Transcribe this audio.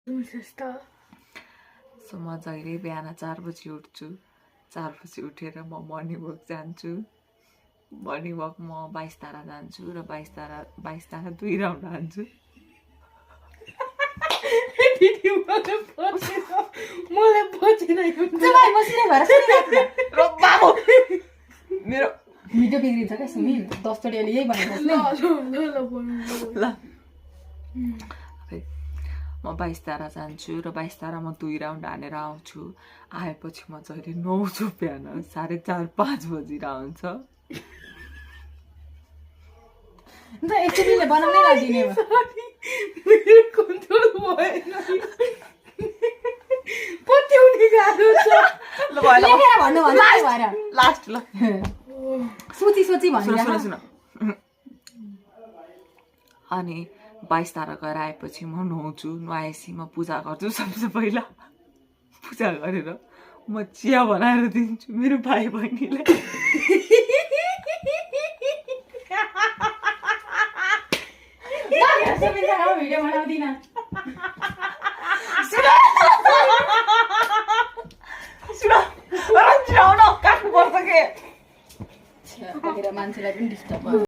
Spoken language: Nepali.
सो म जहिले बिहान 4 बजी उठ्छु 4 बजी उठेर म मर्निङ वक जान्छु मर्निङ वक म 22 तारा जान्छु र 22 तारा 2 राउन्ड हान्छु मलाई बचेन मेरो भिडियो बिग्रिन्छ क्या सुमिन 10 चोटि अहिले यही भनेको ल म 22 तारा जान्छु र 22 तारा म 2 राउन्ड हानेर आउँछु आएपछि म जहिले नुहाउँछु बिहान 4:30-5 बजी हुन्छ अन्त एकचोटिले बनाउनै नदिने मेरो कन्ट्रोल भएन पत्याउने गाह्रो छ ल भयो लेखेर भन्नु भन्छ भएर लास्ट ल सोची भन्नु सुन अनि 22 तारा गएर आएपछि म नुहाउँछु नुहाएपछि म पूजा गर्छु सबसे पहिला पूजा गरेर म चिया बनाएर दिन्छु मेरो भाइ बहिनीलाई भिडियो बनाउँदिन काट्नु पर्छ के मान्छेलाई पनि डिस्टर्ब